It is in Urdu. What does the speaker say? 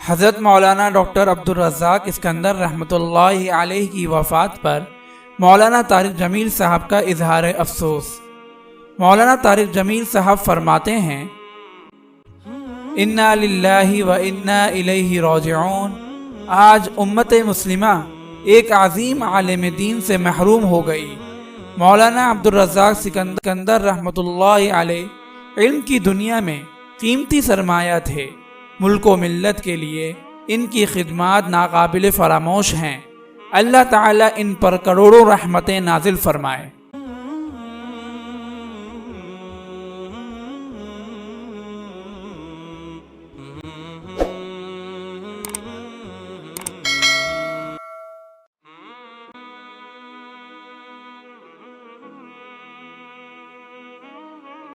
حضرت مولانا ڈاکٹر عبدالرزاق اسکندر رحمۃ اللہ علیہ کی وفات پر مولانا طارق جمیل صاحب کا اظہار افسوس۔ مولانا طارق جمیل صاحب فرماتے ہیں، انا للہ و انا الیہ راجعون۔ آج امت مسلمہ ایک عظیم عالم دین سے محروم ہو گئی۔ مولانا عبدالرزاق اسکندر رحمۃ اللہ علیہ علم کی دنیا میں قیمتی سرمایہ تھے۔ ملک و ملت کے لیے ان کی خدمات ناقابل فراموش ہیں۔ اللہ تعالیٰ ان پر کروڑوں رحمتیں نازل فرمائے۔